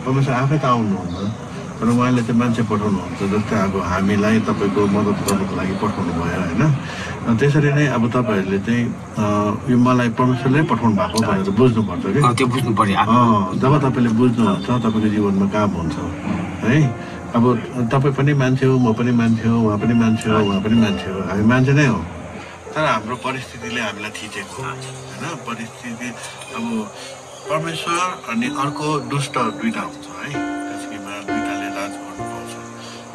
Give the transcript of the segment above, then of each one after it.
परमेश्वर आफै त आउनुहुन्न तर उहाँले चाहिँ मान्छे पठाउनुहुन्छ जस्तै अब हामीलाई तपाईँको मद्दत गर्नुको लागि पठाउनु भयो होइन त्यसरी नै अब तपाईँहरूले चाहिँ यो मलाई परमेश्वरले पठाउनु भएको भनेर बुझ्नुपर्छ कि त्यो बुझ्नु पर्यो जब तपाईँले बुझ्नुहुन्छ तपाईँको जीवनमा काम हुन्छ है अब तपाईँ पनि मान्छे हो म पनि मान्छे हो उहाँ पनि मान्छे हो उहाँ पनि मान्छे हो हामी मान्छे नै हो तर हाम्रो परिस्थितिले हामीलाई थिचेको होइन परिस्थिति अब परमेश्वर अनि अर्को दुष्ट दुईवटा हुन्छ है पृथ्वीमा दुईवटाले राज गर्नु पाउँछ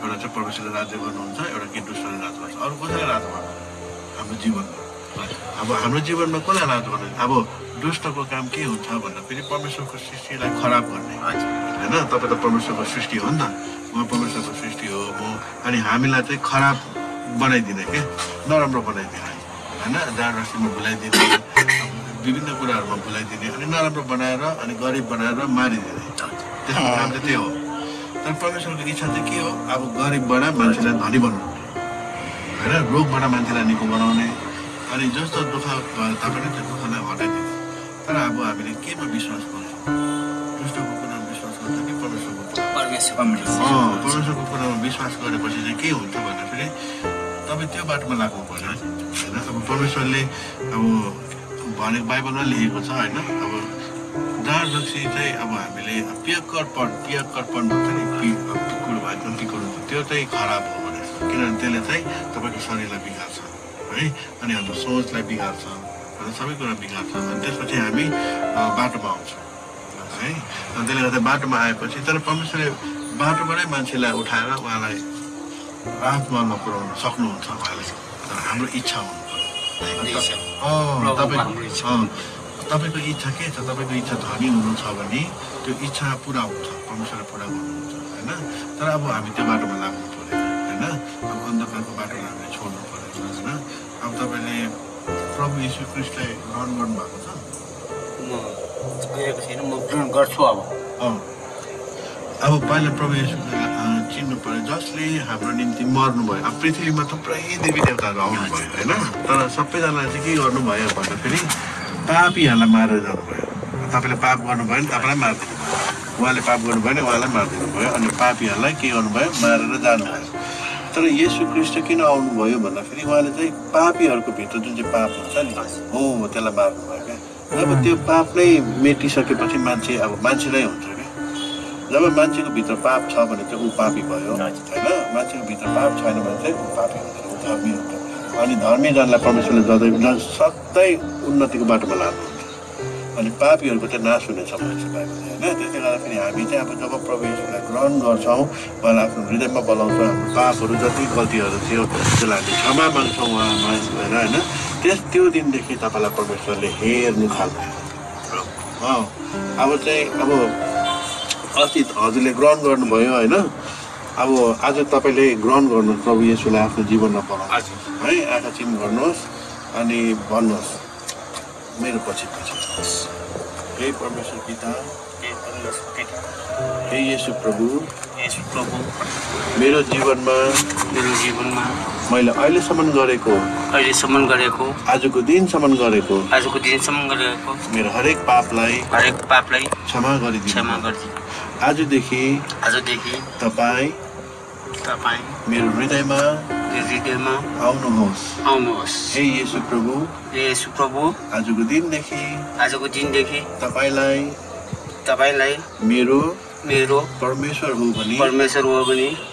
एउटा चाहिँ परमेश्वरले राज्य गर्नुहुन्छ एउटा कि दुष्टले राज गर्छ अरू कसैले राज गर्नु हाम्रो जीवनमा अब हाम्रो जीवनमा कसलाई राज गर्ने अब दुष्टको काम के हुन्छ भन्दा फेरि परमेश्वरको सृष्टिलाई खराब गर्ने होइन तपाईँ त परमेश्वरको सृष्टि हो नि त उहाँ परमेश्वरको सृष्टि हो म अनि हामीलाई चाहिँ खराब बनाइदिने के नराम्रो बनाइदिने होइन जाँड रस्सीमा भुलाइदिने विभिन्न कुराहरूमा भुलाइदिने अनि नराम्रो बनाएर अनि गरिब बनाएर मारिदिने त्यसको काम चाहिँ त्यही हो तर परमेश्वरको इच्छा चाहिँ के हो अब गरिबबाट मान्छेलाई धनी बनाउने होइन रोगबाट मान्छेलाई निको बनाउने अनि जस्तो दुःख तापनि त्यो दुःखलाई हटाइदिने तर अब हामीले केमा विश्वास गर्छौँ दुष्टको कुरामा विश्वास गर्छ कि परमेश्वरको कुरामा विश्वास गरेपछि चाहिँ के हुन्छ भन्दाखेरि तपाईँ त्यो बाटोमा लाग्नु पर्यो होइन अब परमेश्वरले अब भनेको बाइबलमा लेखेको छ होइन अब जाँड रक्सी चाहिँ अब हामीले पियक्करपन भन्छ नि पिकुर भएको पिकुर त्यो चाहिँ खराब हो भनेर किनभने त्यसले चाहिँ तपाईँको शरीरलाई बिगार्छ है अनि हाम्रो सोचलाई बिगार्छ अनि सबै कुरा बिगार्छ अनि त्यसपछि हामी बाटोमा आउँछौँ है अनि त्यसले गर्दा बाटोमा आएपछि तर परमेश्वरले बाटोबाटै मान्छेलाई उठाएर उहाँलाई राजमार्गमा पुर्याउन सक्नुहुन्छ उहाँले तर हाम्रो इच्छा हुनु तपाईँको इच्छा के छ तपाईँको इच्छा धनी हुनु छ भने त्यो इच्छा पुरा हुन्छ परमेश्वरले पुरा गर्नुहुन्छ होइन तर अब हामी त्यो बाटोमा लाग्नु पऱ्यो होइन अब अन्धकारको बाटोलाई हामीले छोड्नु पऱ्यो होइन अब तपाईँले प्रभु यीशु ख्रीष्टलाई ग्रहण गर्नुभएको छ म ग्रहण गर्छु अब पहिला प्रभु यीशु चिन्नु पर्यो जसले हाम्रो निम्ति मर्नुभयो अब पृथ्वीमा थुप्रै देवी देवताहरू आउनुभयो होइन तर सबैजनाले चाहिँ के गर्नुभयो भन्दाखेरि पापीहरूलाई मारेर जानुभयो तपाईँले पाप गर्नुभयो नि तपाईँलाई मारिदिनु भयो उहाँले पाप गर्नुभयो नि उहाँलाई मारिदिनु भयो अनि पापीहरूलाई के गर्नुभयो मारेर जानुभयो तर येशू ख्रीष्ट किन आउनुभयो भन्दाखेरि उहाँले चाहिँ पापीहरूको भित्र जुन चाहिँ पाप हुन्छ नि हो त्यसलाई मार्नुभयो क्या जब त्यो पाप नै मेटिसकेपछि मान्छे अब मान्छे नै हुन्छ क्या जब मान्छेको भित्र पाप छ भने चाहिँ ऊ पापी भयो होइन मान्छेको भित्र पाप छैन भने चाहिँ ऊ पापी हुँदैन ऊ धर्मी हुन्छ अनि धर्मी जनलाई परमेश्वरले सधैँ उन्नतिको बाटोमा लानुहुन्छ अनि पापीहरूको चाहिँ नाश हुने समय छ बाइबलले होइन त्यसले गर्दाखेरि हामी चाहिँ अब जब प्रभु येशूलाई ग्रहण गर्छौँ उहाँलाई आफ्नो हृदयमा बोलाउँछौँ हाम्रो पापहरू जति गल्तीहरू थियो त्यसलाई हामी क्षमा माग्छौँ उहाँमा गएर होइन त्यो दिनदेखि तपाईँलाई परमेश्वरले हेर्नु थाल्छ अब चाहिँ अब अस्ति हजुरले ग्रहण गर्नुभयो होइन अब आज तपाईँले ग्रहण गर्नुहोस् प्रभु येशूलाई आफ्नो जीवनमा बोलाउनुहोस् है आँखा चिम गर्नुहोस् अनि भन्नुहोस् मेरो पछि हे परमेश्वर पिता हे येशू प्रभु मेरो जीवनमा मैले अहिलेसम्म गरेको आजको दिनसम्म गरेको मेरो हरेक पापलाई क्षमा गरिदिनु आजदेखि तपाईँ मेरो हृदयमा आउनुहोस् हे येशू प्रभु आजको दिनदेखि तपाईलाई मेरो परमेश्वर हो भने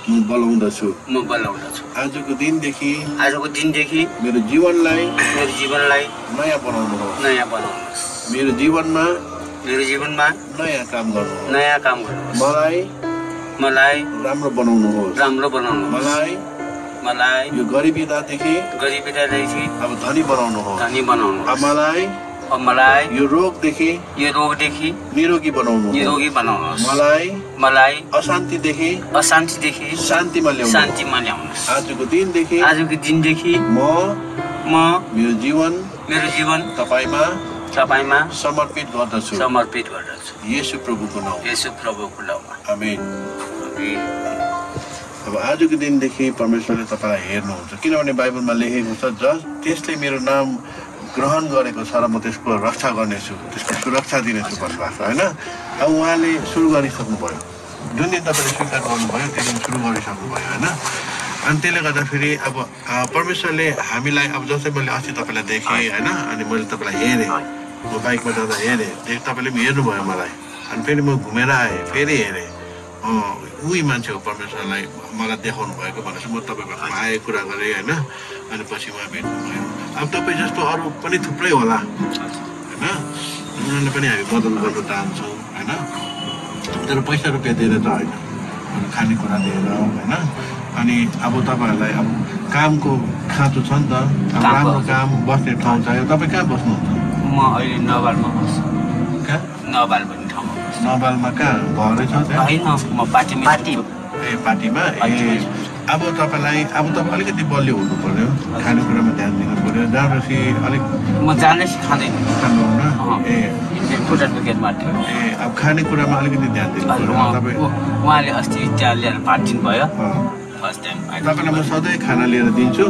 म बोलाउँदछु आजको दिनदेखि मेरो जीवनलाई नयाँ बनाउनुहोस् मेरो जीवनमा नयाँ काम गर्नुहोस् मलाई राम्रो बनाउनुहोस् मलाई यो गरिबीदेखि अब धनी बनाउनुहोस् अब मलाई यो रोगदेखि निरोगी बनाउनुहोस् मलाई अशान्तिदेखि शान्तिमा ल्याउनुहोस् आजको दिनदेखि म मेरो जीवन तपाईमा समर्पित गर्दछु येशू प्रभुको नाममा आमेन। अब आजको दिनदेखि परमेश्वरले तपाईँलाई हेर्नुहुन्छ किनभने बाइबलमा लेखेको छ त्यसले मेरो नाम ग्रहण गरेको छ र म त्यसको रक्षा गर्नेछु, त्यसको सुरक्षा दिनेछु भन्नुभएको छ होइन। अब उहाँले सुरु गरिसक्नुभयो, जुन दिन तपाईँले स्वीकार गर्नुभयो त्यो दिन सुरु गरिसक्नुभयो होइन। अनि त्यसले गर्दाखेरि अब परमेश्वरले हामीलाई अब जस्तै मैले अस्ति तपाईँलाई देखेँ होइन, अनि मैले तपाईँलाई हेरेँ, म बाइकमा जाँदा हेरेँ, तपाईँले पनि हेर्नुभयो मलाई, अनि फेरि म घुमेर आएँ, फेरि हेरेँ, उही मान्छे हो परमेश्वरलाई मलाई देखाउनु भएको भनेर म तपाईँको आएको कुरा गरेँ होइन। अनि पछि उहाँ भेट्नुभयो। अब तपाईँ जस्तो अरू पनि थुप्रै होला होइन, उनीहरूले पनि हामी मद्दत गर्न चाहन्छौँ होइन, तर पैसा रुपियाँ दिएर त होइन, खानेकुरा दिएर होइन। अनि अब तपाईँहरूलाई अब कामको खाँचो छ नि त, अब राम्रो काम बस्ने ठाउँ चाहियो। तपाईँ कहाँ बस्नुहुन्छ? म अहिले नवलमा बस्छु। कहाँ? नवल भन्ने ठाउँमा बस्छु। नवलमा कहाँ घरै छ त्यहाँ? होइन, म पार्टीमा। ए पार्टीमा। ए अब तपाईँ अलिकति बलियो हुनु पर्यो, खानेकुरामा ध्यान दिनु पर्यो। जहाँपछि अलिक म जानै खाँदैन, खानुहुन्न। ए खुट्टा दुखेर मात्रै। ए अब खानेकुरामा अलिकति ध्यान दिनु पर्यो तपाईँ। उहाँले अस्ति त्यहाँ ल्याएर भात दिनुभयो फर्स्ट टाइम। तपाईँलाई म सधैँ खाना लिएर दिन्छु,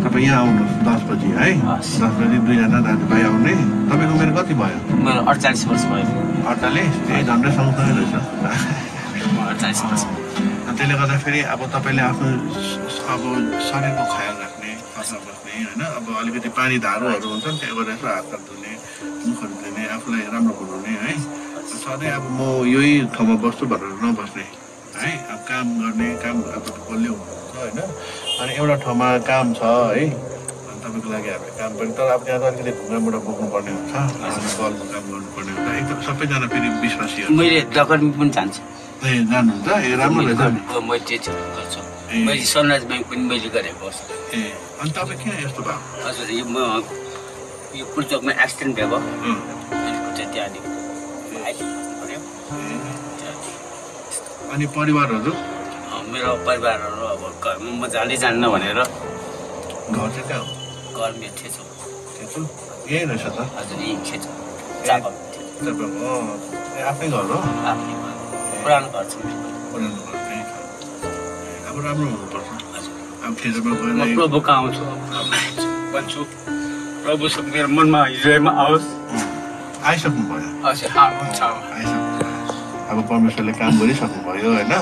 तपाईँ यहाँ आउनुहोस् 10 बजी है। 10 बजी 2जना दाजुभाइ आउने। तपाईँको उमेर कति भयो? मेरो 48 वर्ष भयो। 48? ए झन्डै सँगसँगै रहेछ। 48 वर्ष। त्यसले गर्दाखेरि अब तपाईँले आफ्नो अब शरीरको ख्याल राख्ने, बस्न बस्ने होइन। अब अलिकति पानी धारोहरू हुन्छ नि, त्यहाँ गएर यसो हातहरू धुने, मुखहरू धुने, आफूलाई राम्रो बनाउने है। सधैँ अब म यही ठाउँमा बस्छु भनेर नबस्ने है। अब काम गर्ने, काम अब बलियो हुनुहुन्छ होइन। अनि एउटा ठाउँमा काम छ है, अनि तपाईँको लागि हामीले काम पनि, तर अब त्यहाँ त अलिकति ढुङ्गाबाट बोक्नुपर्ने हुन्छ, अनि बलको काम गर्नुपर्ने हुन्छ। एकदम सबैजना फेरि विश्वासीहरू। मैले डकर्मी पनि जान्छु। ए जानुहुन्छ? ए राम्रो रहेछ नि। मैले त्यो गर्छु। मैले सनराइज ब्याङ्क पनि मैले गरेको छु। ए अनि तपाईँ किन यस्तो भयो? हजुर, यो पुल्चोकमा एक्सिडेन्ट भयो, अनि खुट्टा त्यहाँदेखि आइपुग्यो। अनि परिवारहरू? मेरो परिवारहरू अब घरमा म जाँदै जान्न भनेर। घर चाहिँ कहाँ हो? घर मेरो छेछु। छेछु? यही रहेछ त? हजुर, यही छेछु। चापाको। ए आफ्नै घर हो? आफ्नै घर, पुरानो घर छ मेरो। पुरानो घर त्यही छ। अब राम्रो हुनुपर्छ। अब छेजुमा गएर म प्रभु कहाँ आउँछु भन्छु, प्रभु मेरो मनमा हृदयमा आओस्। आइसक्नु भयो? हजुर, आइसक्नु। अब परमेश्वरले काम गरिसक्नु भयो होइन।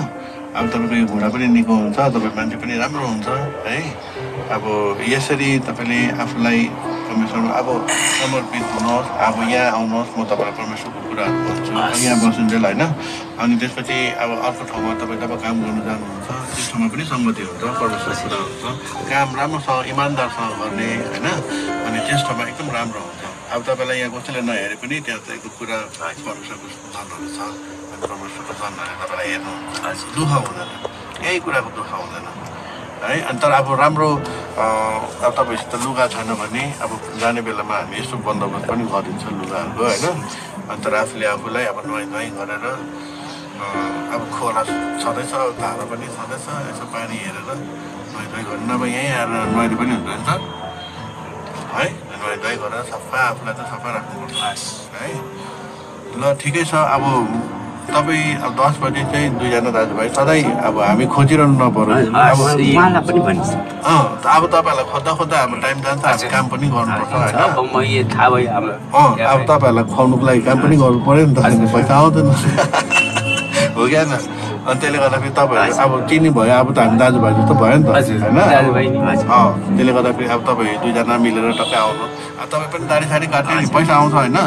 अब तपाईँको यो घुँडा पनि निको हुन्छ, तपाईँ मान्छे पनि राम्रो हुन्छ है। अब यसरी तपाईँले आफूलाई परमेश्वरमा अब समर्पित हुनुहोस्। अब यहाँ आउनुहोस्, म तपाईँलाई परमेश्वरको कुराहरू भन्छु, यहाँ बस्नुन्जेल होइन। अनि त्यसपछि अब अर्को ठाउँमा तपाईँ जब काम गर्नु जानुहुन्छ, त्यस ठाउँमा पनि सङ्गति हुन्छ, परमेश्वरको कुरा हुन्छ। काम राम्रोसँग इमान्दारसँग गर्ने होइन, अनि त्यस ठाउँमा एकदम राम्रो हुन्छ। अब तपाईँलाई यहाँ कसैले नहेरे पनि त्यहाँ त एकदम कुरा परमेश्वरको धनहरू छ, अनि परमेश्वरको धनहरूले तपाईँलाई हेर्नुहुन्छ, दुःख हुँदैन, यही कुराको दुःख हुँदैन है। अनि तर अब राम्रो अब तपाईँसित लुगा छैन भने अब जाने बेलामा हामी यस्तो बन्दोबस्त पनि गरिदिन्छ लुगाहरूको होइन। अनि तर आफूलाई अब नुहाइ गरेर अब खोला छँदैछ, धारा पनि छँदैछ, यसो पानी हेरेर नुहाइ गर्नु, नभए यहीँ आएर नुहाइले पनि हुँदैन त है। नुहाइ गरेर सफा आफूलाई त सफा राख्नुपर्छ है। ल ठिकै छ। अब तपाईँ अब 10 बजी चाहिँ 2जना दाजुभाइ सधैँ अब हामी खोजिरहनु नपरोस्। अब तपाईँहरूलाई खोज्दा अब टाइम जान्छ, हामी काम पनि गर्नुपर्छ होइन। अब तपाईँहरूलाई खुवाउनुको लागि काम पनि गर्नु पऱ्यो नि त, पैसा आउँदैन हो क्या न। अनि त्यसले गर्दाखेरि तपाईँहरू अब चिनी भयो, अब त हामी दाजुभाइ जस्तो भयो नि त होइन। त्यसले गर्दाखेरि अब तपाईँ 2जना मिलेर टक्कै आउनु। अब तपाईँ पनि दाडी साडी काट्ने नि, पैसा आउँछ होइन।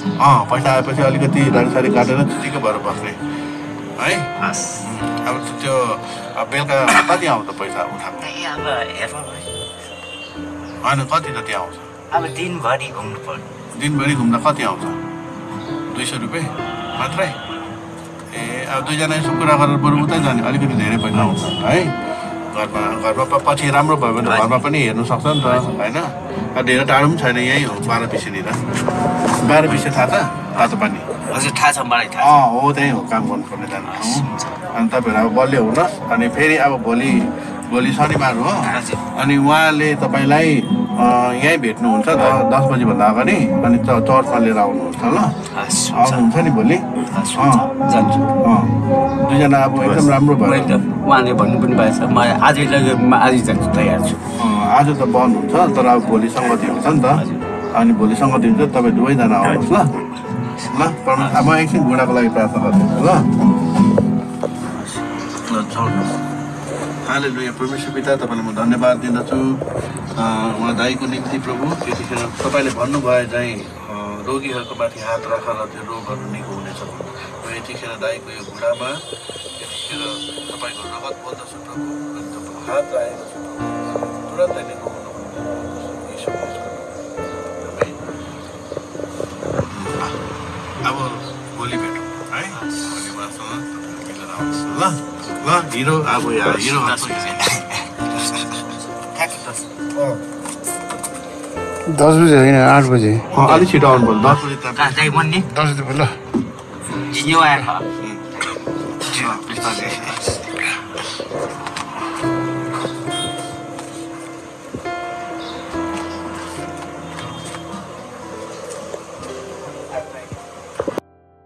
पैसा आएपछि अलिकति दाडी साडी काटेर चिटिक्कै भएर बस्ने है। अब त्यो बेलुका कति आउँछ पैसा उठाएको? होइन कति जति आउँछ? अब दिनभरि घुम्नु पर्यो। दिनभरि घुम्दा कति आउँछ? 200 रुपियाँ मात्रै? ए अब 2जना यसो कुरा गरेर बरु उतै जाने, अलिकति धेरै पैसा आउँछ है। घरमा पछि राम्रो भयो भने घरमा पनि हेर्नु सक्छ नि त होइन। धेरै टाढो पनि छैन, यहीँ हो 12-20निर। 12-20 थाहा छ? तातो पानी हजुर थाहा छ मलाई, थाहा छ। हो त्यहीँ हो काम गर्नुपर्ने जानु ठाउँ। अनि तपाईँहरू अब बलियो हुनुहोस्। अनि फेरि अब भोलि शनिबार हो, अनि उहाँले तपाईँलाई यहीँ भेट्नुहुन्छ 10 बजीभन्दा अगाडि, अनि चर्चमा लिएर आउनुहुन्छ ल। आउनुहुन्छ नि भोलि? जान्छु। 2जना अब एकदम राम्रो भयो। उहाँले भन्नु पनि भएछ, म आज जान्छु, तयार छु। आज त बन्द हुन्छ, तर अब भोलि सङ्गति हुन्छ नि त। अनि भोलिसँग दिन्छ तपाईँ दुवैजना आउनुहोस् ल ल म एकछिन बुढाको लागि प्रार्थना गरिदिन्छु ल हालेलुया परमेश्वर पिता तपाईँलाई म धन्यवाद दिँदछु उहाँ दाईको निम्ति प्रभु त्यतिखेर तपाईँले भन्नुभयो चाहिँ रोगीहरूको माथि हात राख र त्यो रोगहरू निको हुनेछ र यतिखेर दाईको यो बुढामा यतिखेर तपाईँको रगत बोल्दछु प्रभु अनि तपाईँको हात राखेको छु तुरन्तै निको हुनु अब भोलि भेटौँ है भोलि उहाँसँग मिलेर आउँछ ल ल हिरो अब हिरो 10 बजे होइन 8 बजे अलिक छिटो आउनु पर्यो 10 बजे 10 बजे ल जिन्यो आएर